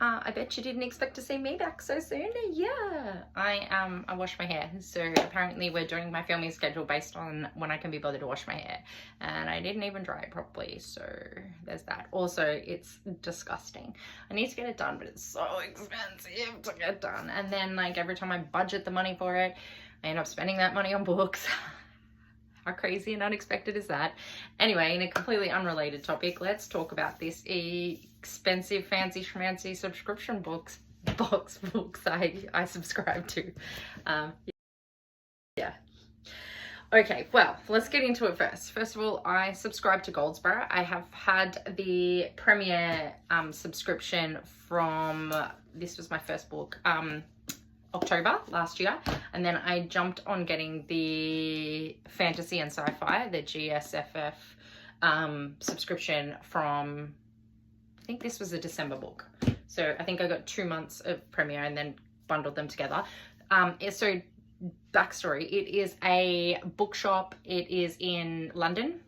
I bet you didn't expect to see me back so soon. Yeah, I wash my hair. So apparently we're doing my filming schedule based on when I can be bothered to wash my hair, and I didn't even dry it properly. So there's that. Also, it's disgusting. I need to get it done, but it's so expensive to get done. And then like every time I budget the money for it, I end up spending that money on books. How crazy and unexpected is that? Anyway, in a completely unrelated topic, let's talk about this expensive, fancy schmancy subscription books I subscribe to. Yeah. Okay, well, let's get into it first. First of all, I subscribe to Goldsboro. I have had the Prem1er subscription from, this was my first book, October last year, and then I jumped on getting the fantasy and sci-fi, the GSFF subscription from, I think this was a December book. So I think I got 2 months of Prem1er and then bundled them together. So backstory, it is a bookshop. It is in London.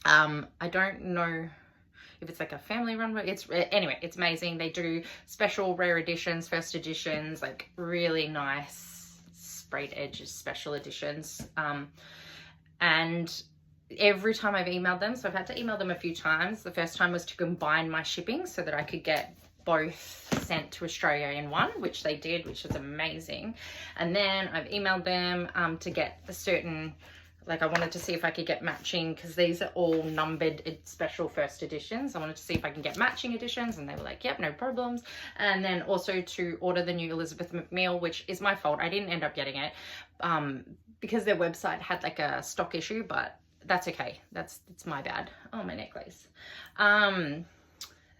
I don't know if it's like a family run, anyway, it's amazing. They do special rare editions, first editions, like really nice sprayed edges, special editions. And every time I've emailed them, so I've had to email them a few times. The first time was to combine my shipping so that I could get both sent to Australia in one, which they did, which was amazing. And then I've emailed them to get a certain, like I wanted to see if I could get matching, because these are all numbered special first editions. I wanted to see if I can get matching editions, and they were like, yep, no problems. And then also to order the new Elizabeth McNeil, which is my fault. I didn't end up getting it because their website had like a stock issue, but that's okay. It's my bad. Oh, my necklace.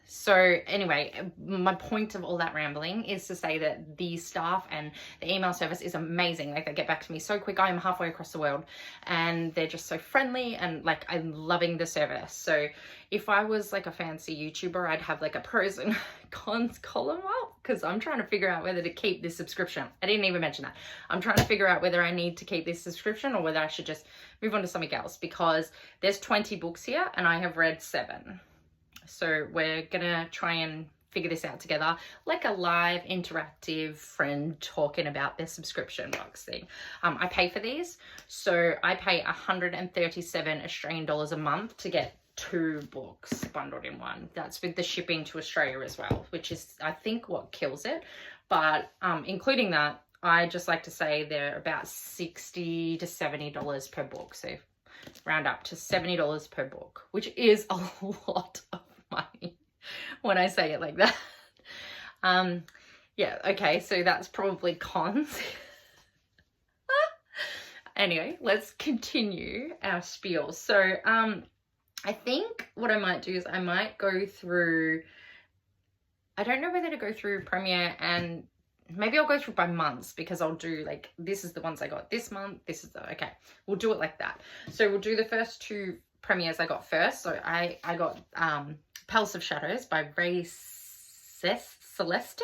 So anyway, my point of all that rambling is to say that the staff and the email service is amazing. Like, they get back to me so quick. I am halfway across the world, and they're just so friendly, and like, I'm loving the service. So if I was like a fancy YouTuber, I'd have like a pros and cons column up, because I'm trying to figure out whether to keep this subscription. I didn't even mention that. I'm trying to figure out whether I need to keep this subscription or whether I should just move on to something else, because there's 20 books here and I have read 7. So we're gonna try and figure this out together, like a live interactive friend talking about their subscription box thing. I pay for these, so I pay 137 Australian dollars a month to get 2 books bundled in one. That's with the shipping to Australia as well, which is, I think, what kills it. But including that, I just like to say they're about $60 to $70 per book. So round up to $70 per book, which is a lot of money when I say it like that. Yeah, okay, so that's probably cons. Anyway, let's continue our spiel. So I think what I might do is I might go through, I don't know whether to go through Prem1er, and maybe I'll go through by months, because I'll do like, this is the ones I got this month, this is the, okay, we'll do it like that. So we'll do the first 2 Prem1ers I got first. So I got Palace of Shadows by Ray Celestin.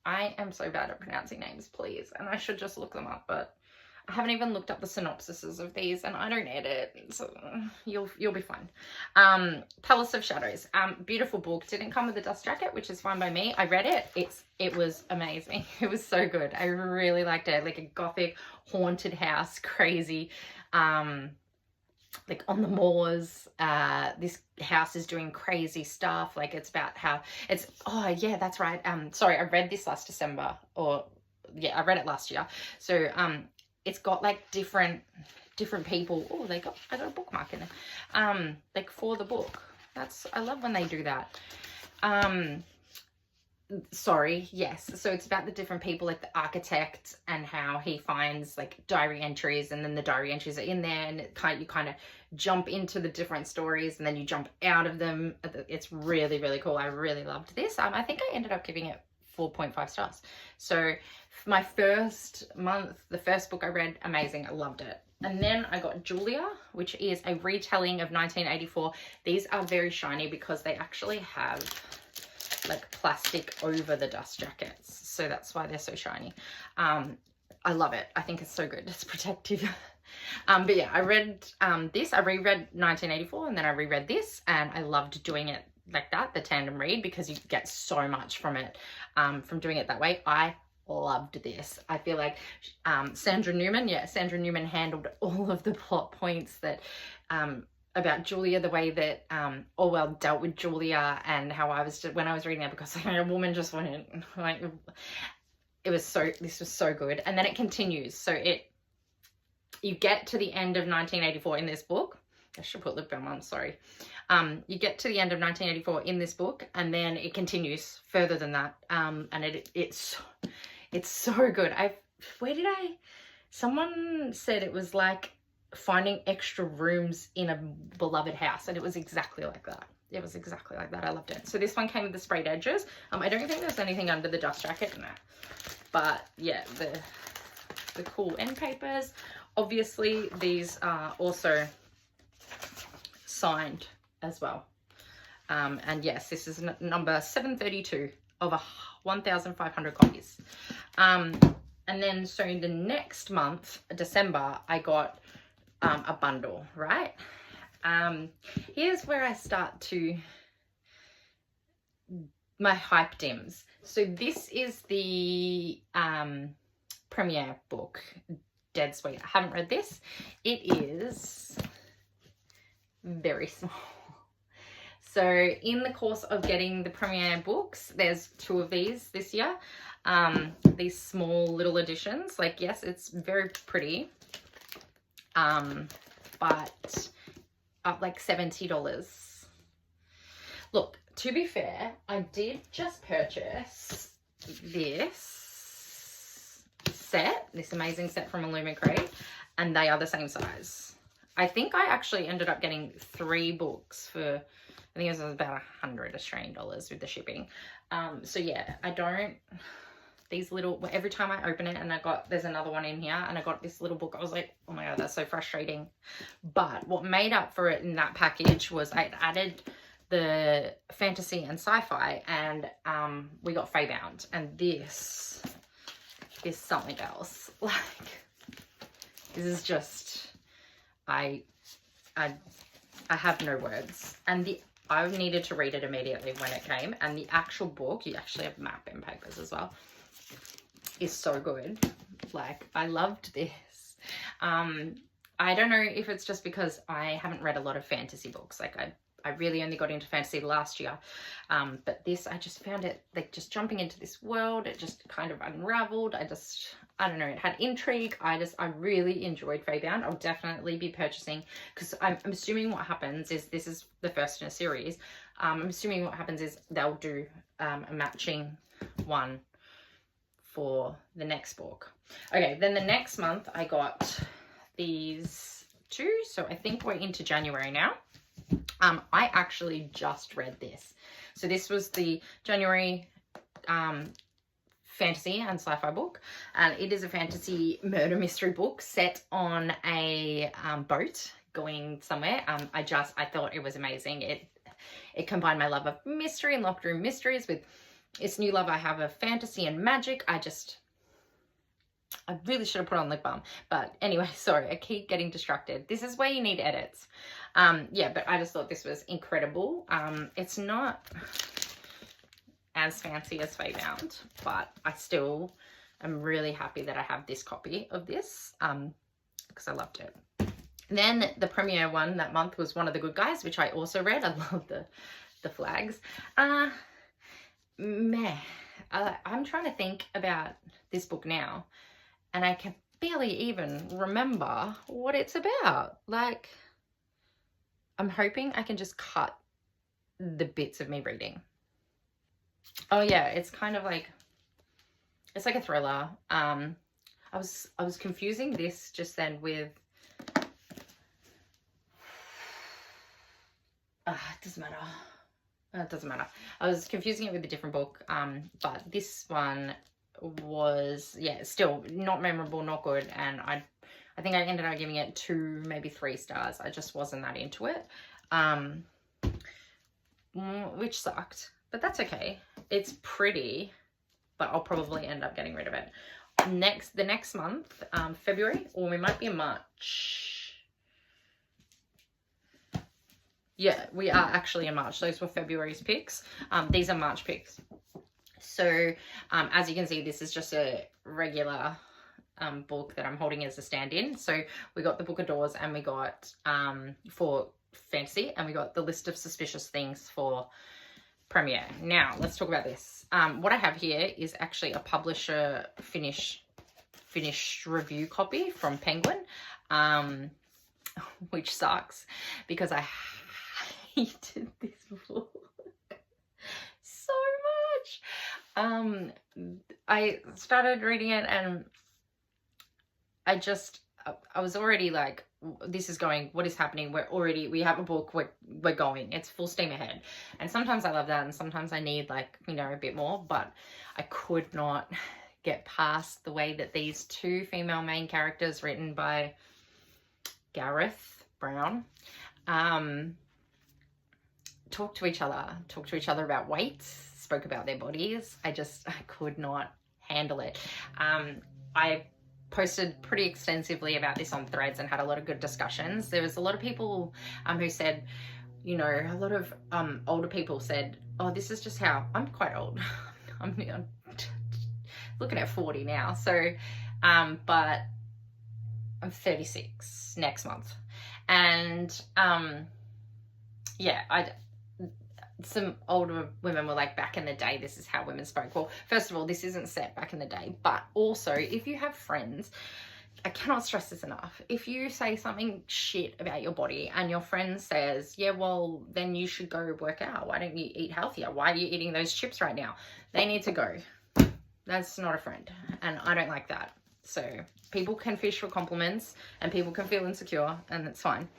I am so bad at pronouncing names, please, and I should just look them up, but I haven't even looked up the synopsises of these, and I don't edit, so you'll be fine. Palace of Shadows, beautiful book. Didn't come with a dust jacket, which is fine by me. I read it. It was amazing. It was so good. I really liked it. Like a gothic haunted house, crazy. Like on the moors, this house is doing crazy stuff. Like, it's about how it's, oh yeah, that's right. Sorry, I read this last December, or yeah, I read it last year. So it's got like different people. Oh, I got a bookmark in there. Like for the book. I love when they do that. Sorry, yes. So it's about the different people, like the architect, and how he finds like diary entries, and then the diary entries are in there, and you kind of jump into the different stories, and then you jump out of them. It's really, really cool. I really loved this. I think I ended up giving it 4.5 stars. So my first month, the first book I read, amazing. I loved it. And then I got Julia, which is a retelling of 1984. These are very shiny because they actually have like plastic over the dust jackets, so that's why they're so shiny. I love it. I think it's so good. It's protective. But yeah, I read this. I reread 1984, and then I reread this, and I loved doing it like that, the tandem read, because you get so much from it, from doing it that way. I loved this. I feel like Sandra Newman handled all of the plot points that about Julia, the way that Orwell dealt with Julia, and how I was just, when I was reading that, because a woman just went like, this was so good. And then it continues. So you get to the end of 1984 in this book. I should put lip balm on, sorry. You get to the end of 1984 in this book, and then it continues further than that. And it's so good. Someone said it was like finding extra rooms in a beloved house, and it was exactly like that. It was exactly like that. I loved it. So this one came with the sprayed edges. I don't think there's anything under the dust jacket, no. But yeah, the cool end papers. Obviously, these are also signed as well. And yes, this is number 732 of 1,500 copies. And then, so in the next month, December, I got a bundle, right? Here's where I start to, my hype dims. So this is the Prem1er book, Dead Sweet. I haven't read this. It is very small. So in the course of getting the Prem1er books, there's 2 of these this year. These small little editions. Like, yes, it's very pretty. But up like $70. Look, to be fair, I did just purchase this set, this amazing set from Illumicrate, and they are the same size. I think I actually ended up getting 3 books for, I think it was about 100 Australian dollars with the shipping. So yeah, these little, every time I open it, and there's another one in here, and I got this little book, I was like, oh my God, that's so frustrating. But what made up for it in that package was I added the fantasy and sci-fi, and we got Fabound, and this is something else. Like, this is just, I have no words. And I needed to read it immediately when it came, and the actual book, you actually have map and papers as well, is so good. Like, I loved this. I don't know if it's just because I haven't read a lot of fantasy books. Like, I really only got into fantasy last year. But this, I just found it, like, just jumping into this world, it just kind of unraveled. I don't know, it had intrigue. I really enjoyed Fabound. I'll definitely be purchasing, because I'm assuming what happens is, this is the first in a series. I'm assuming what happens is they'll do a matching one for the next book. Okay, then the next month I got these 2. So I think we're into January now. I actually just read this. So this was the January fantasy and sci-fi book, and it is a fantasy murder mystery book set on a boat going somewhere. I thought it was amazing. It combined my love of mystery and locked room mysteries with this new love I have of fantasy and magic. I really should have put on lip balm, but anyway, sorry, I keep getting distracted. This is where you need edits. Yeah, but I just thought this was incredible. It's not as fancy as Fabound, but I still am really happy that I have this copy of this, because I loved it. And then the Prem1er one that month was One of the Good Guys, which I also read. I love the flags. I'm trying to think about this book now, and I can barely even remember what it's about. Like, I'm hoping I can just cut the bits of me reading. Oh yeah, it's kind of like, it's like a thriller. I was confusing this just then with, it doesn't matter. It doesn't matter. I was confusing it with a different book, but this one was, yeah, still not memorable, not good, and I think I ended up giving it 2, maybe 3 stars. I just wasn't that into it, which sucked, but that's okay. It's pretty, but I'll probably end up getting rid of it. The next month, February, or we might be in March. Yeah, we are actually in March. Those were February's picks. These are March picks. So as you can see, this is just a regular book that I'm holding as a stand-in. So we got the Book of Doors, and we got for fantasy, and we got the List of Suspicious Things for Prem1er. Now let's talk about this. What I have here is actually a publisher finished review copy from Penguin, which sucks because I hated this book so much. I started reading it, and I was already like, this is going, what is happening? We have a book, we're going, it's full steam ahead. And sometimes I love that, and sometimes I need, like, you know, a bit more, but I could not get past the way that these two female main characters, written by Gareth Brown, talk to each other about weights, spoke about their bodies. I could not handle it. I posted pretty extensively about this on Threads and had a lot of good discussions. There was a lot of people who said, you know, a lot of older people said, oh, this is just how, I'm quite old. I'm looking at 40 now. So, but I'm 36 next month. And yeah, some older women were like, back in the day, this is how women spoke. Well, first of all, this isn't set back in the day, but also if you have friends, I cannot stress this enough. If you say something shit about your body and your friend says, yeah, well, then you should go work out. Why don't you eat healthier? Why are you eating those chips right now? They need to go. That's not a friend. And I don't like that. So people can fish for compliments and people can feel insecure, and that's fine.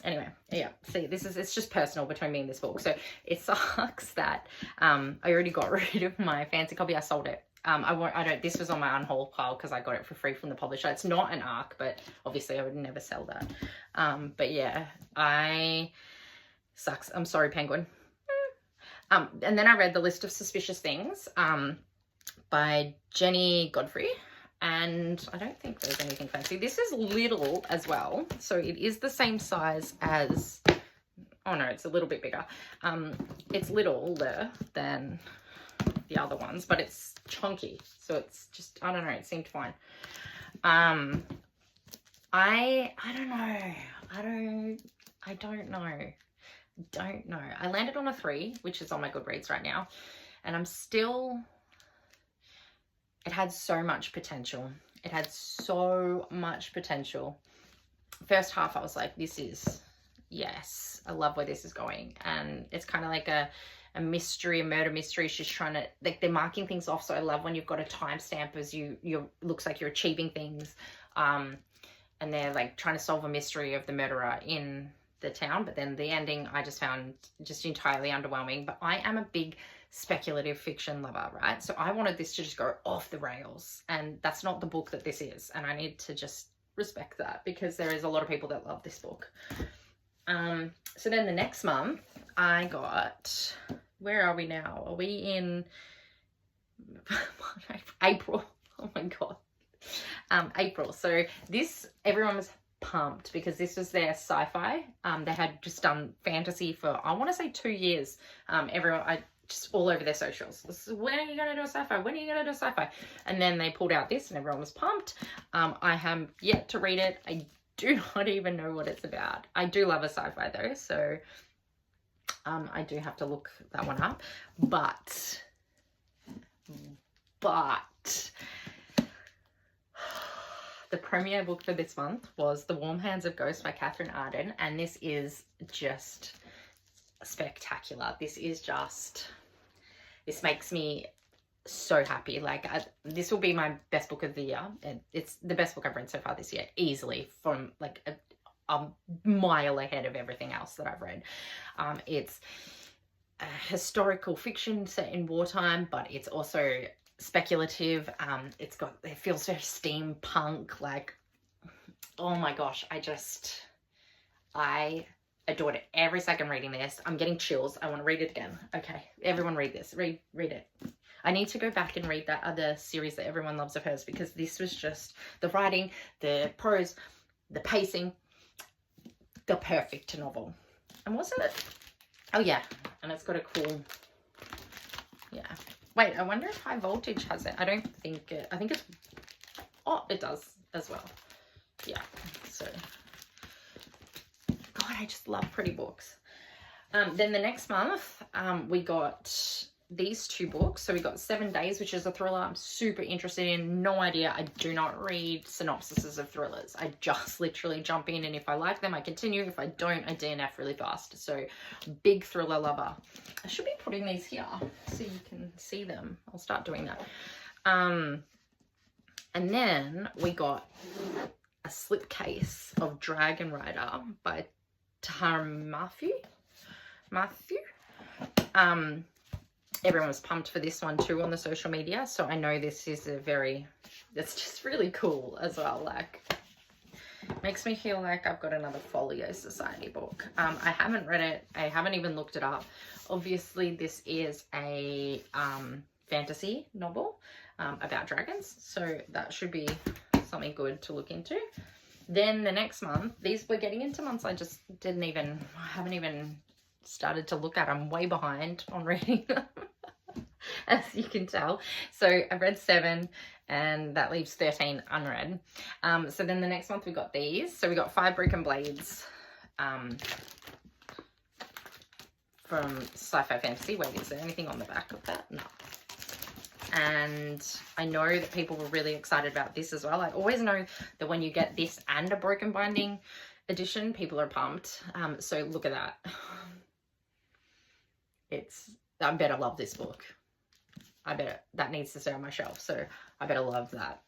Anyway, yeah, see, it's just personal between me and this book. So it sucks that I already got rid of my fancy copy. I sold it. This was on my unhaul pile because I got it for free from the publisher. It's not an ARC, but obviously I would never sell that. But yeah, sucks. I'm sorry, Penguin. And then I read The List of Suspicious Things by Jenny Godfrey. And I don't think there's anything fancy. This is little as well. So it is the same size as, oh no, it's a little bit bigger. It's littler than the other ones, but it's chunky. So it's just, I don't know, it seemed fine. I don't know. I landed on a 3, which is on my Goodreads right now. And I'm still, it had so much potential. It had so much potential. First half, I was like, this is, yes, I love where this is going. And it's kind of like a mystery, a murder mystery. She's trying to, like, they're marking things off. So I love when you've got a timestamp as you looks like you're achieving things. And they're like trying to solve a mystery of the murderer in the town. But then the ending I just found just entirely underwhelming. But I am a big speculative fiction lover, right? So I wanted this to just go off the rails, and that's not the book that this is, and I need to just respect that because there is a lot of people that love this book. So then the next month I got, where are we now? Are we in April? Oh my god. April. So this, everyone was pumped because this was their sci-fi. They had just done fantasy for, I want to say 2 years. Just all over their socials. When are you going to do a sci-fi? When are you going to do a sci-fi? And then they pulled out this and everyone was pumped. I have yet to read it. I do not even know what it's about. I do love a sci-fi though, so I do have to look that one up. But the Prem1er book for this month was The Warm Hands of Ghosts by Catherine Arden, and this is just spectacular. This makes me so happy. Like, this will be my best book of the year. It's the best book I've read so far this year, easily, from like a mile ahead of everything else that I've read. It's a historical fiction set in wartime, but it's also speculative. It feels very steampunk. Like, oh my gosh, I adored it. Every second reading this, I'm getting chills. I want to read it again. Okay, everyone read this. Read it. I need to go back and read that other series that everyone loves of hers, because this was just the writing, the prose, the pacing, the perfect novel. And wasn't it? Oh yeah, and it's got a cool, yeah. Wait, I wonder if High Voltage has it. I don't think it, I think it's, oh, it does as well. Yeah, so, God, I just love pretty books. Then the next month, we got these two books. So we got 7 Days, which is a thriller I'm super interested in. No idea. I do not read synopsises of thrillers. I just literally jump in, and if I like them, I continue. If I don't, I DNF really fast. So big thriller lover. I should be putting these here so you can see them. I'll start doing that. And then we got a slipcase of Dragon Rider by Matthew. Everyone was pumped for this one too on the social media, so I know this is it's just really cool as well. Like, makes me feel like I've got another Folio Society book. I haven't read it. I haven't even looked it up. Obviously, this is a fantasy novel about dragons, so that should be something good to look into. Then the next month, we're getting into months I just haven't even started to look at. I'm way behind on reading them, as you can tell. So I've read 7, and that leaves 13 unread. So then the next month we got these. So we got 5 Broken Blades from Sci-Fi Fantasy. Wait, is there anything on the back of that? No. And I know that people were really excited about this as well. I always know that when you get this and a broken binding edition, people are pumped. So look at that. I better love this book. That needs to stay on my shelf, so I better love that.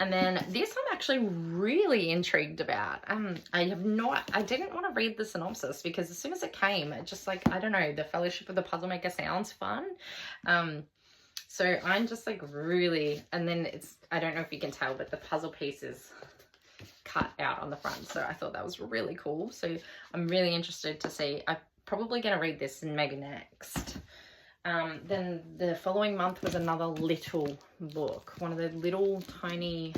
And then this I'm actually really intrigued about. I didn't want to read the synopsis because as soon as it came, it just, like, I don't know, the Fellowship of the Puzzle Maker sounds fun. So I'm just like really, and then I don't know if you can tell, but the puzzle piece is cut out on the front. So I thought that was really cool. So I'm really interested to see. I'm probably going to read this maybe next. Then the following month was another little book, one of the little tiny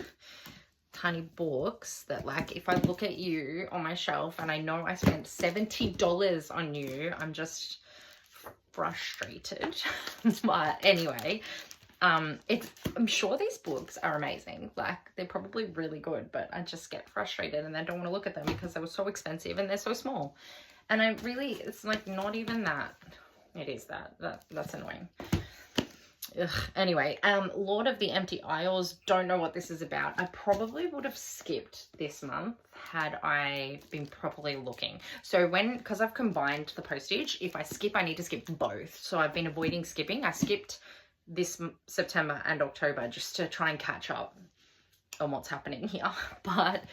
books that, like, if I look at you on my shelf and I know I spent $70 on you, I'm just frustrated. But anyway, I'm sure these books are amazing. Like, they're probably really good, but I just get frustrated and I don't want to look at them because they were so expensive and they're so small. And it's like not even that. It is that's annoying. Ugh. Anyway, Lord of the Empty Isles, don't know what this is about. I probably would have skipped this month had I been properly looking. So because I've combined the postage, if I skip, I need to skip both. So I've been avoiding skipping. I skipped this September and October just to try and catch up on what's happening here. But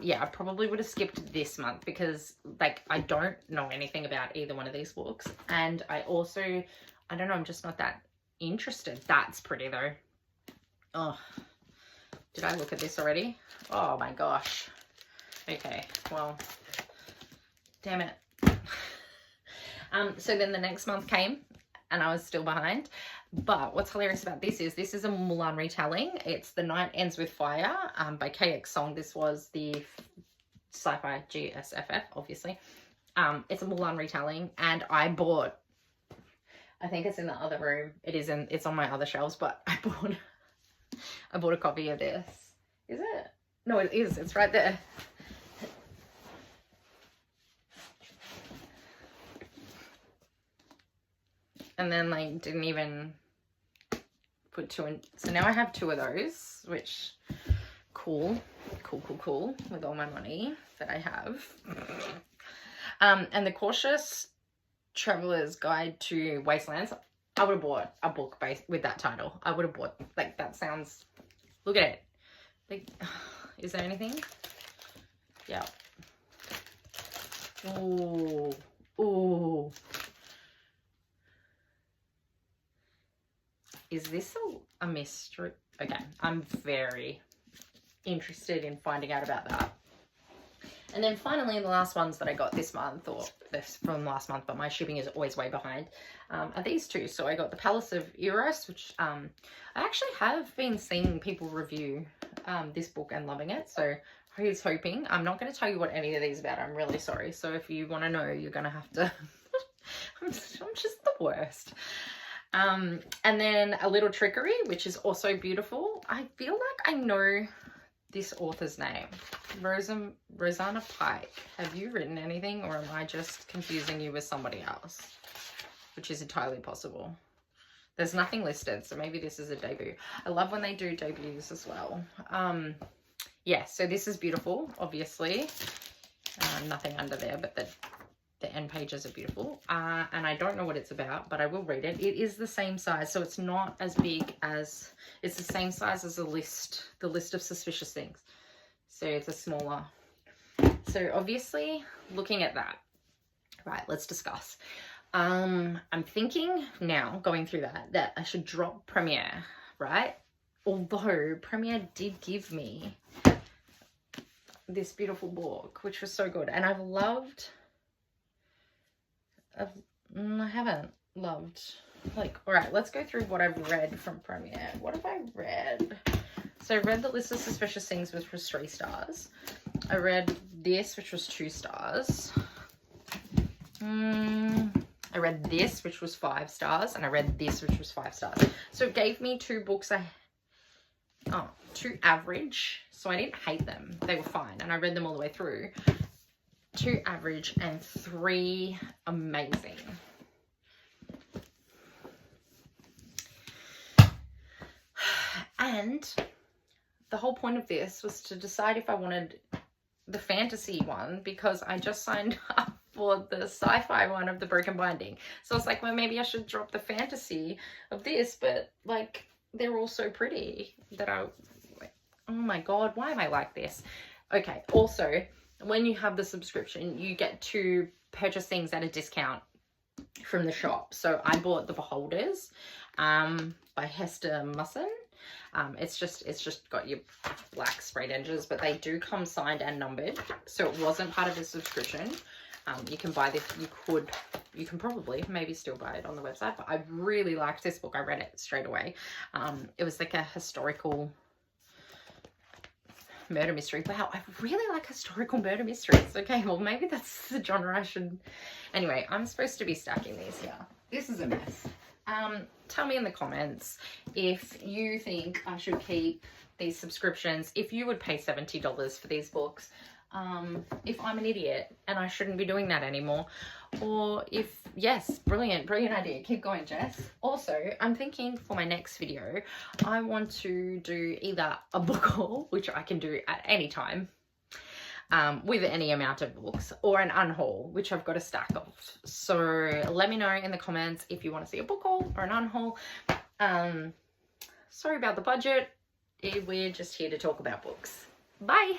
yeah, I probably would have skipped this month because, like, I don't know anything about either one of these books. And I don't know, I'm just not that interested. That's pretty though. Oh, did I look at this already? Oh my gosh. Okay, well, damn it. So then the next month came and I was still behind. But what's hilarious about this is a Mulan retelling. It's The Night Ends with Fire by KX Song. This was the SciFi GSFF, obviously. It's a Mulan retelling, and I bought, I think it's in the other room. It's on my other shelves, but I bought a copy of this. Is it? No, it is. It's right there. And then, like, didn't even put 2 in. So now I have 2 of those, which cool with all my money that I have. And The Cautious Traveler's Guide to Wastelands. I would have bought a book with that title. I would have bought, like, that sounds, look at it. Like, is there anything? Yeah. Ooh. Is this a mystery? Okay, I'm very interested in finding out about that. And then finally, the last ones that I got this month, or this from last month, but my shipping is always way behind, are these 2. So I got The Palace of Iros, which I actually have been seeing people review this book and loving it. So He's hoping. I'm not going to tell you what any of these are about. I'm really sorry. So if you want to know, you're going to have to... I'm just the worst. And then A Little Trickery, which is also beautiful. I feel like I know this author's name. Rosanna Pike. Have you written anything, or am I just confusing you with somebody else? Which is entirely possible. There's nothing listed, so maybe this is a debut. I love when they do debuts as well. Yeah, so this is beautiful, obviously. Nothing under there, but the end pages are beautiful. And I don't know what it's about, but I will read it. It is the same size, so it's not as big as... It's the same size as the list of suspicious things. So it's a smaller... So obviously, looking at that. Right, let's discuss. I'm thinking now, going through that I should drop Prem1er, right? Although Prem1er did give me this beautiful book, which was so good. And I haven't loved, like, all right, let's go through what I've read from Prem1er. What have I read? So I read The List of Suspicious Things, which was 3 stars. I read this, which was 2 stars. I read this, which was 5 stars, and I read this, which was 5 stars. So it gave me 2 books, 2 average, so I didn't hate them. They were fine, and I read them all the way through. 2 average and 3 amazing. And the whole point of this was to decide if I wanted the fantasy one, because I just signed up for the sci-fi one of The Broken Binding. So I was like, well, maybe I should drop the fantasy of this, but like, they're all so pretty that oh my God, why am I like this? Okay, also, when you have the subscription, you get to purchase things at a discount from the shop. So I bought The Beholders by Hester Musson. It's just got your black sprayed edges, but they do come signed and numbered. So it wasn't part of the subscription. You can buy this, you can probably maybe still buy it on the website, but I really liked this book. I read it straight away. It was like a historical murder mystery. Wow, I really like historical murder mysteries. Okay, well, maybe that's the genre I should... Anyway, I'm supposed to be stacking these here. This is a mess. Tell me in the comments if you think I should keep these subscriptions, if you would pay $70 for these books, if I'm an idiot and I shouldn't be doing that anymore, or if, yes, brilliant idea. Keep going, Jess. Also, I'm thinking for my next video, I want to do either a book haul, which I can do at any time, with any amount of books, or an unhaul, which I've got a stack of. So let me know in the comments if you want to see a book haul or an unhaul. Sorry about the budget. We're just here to talk about books. Bye.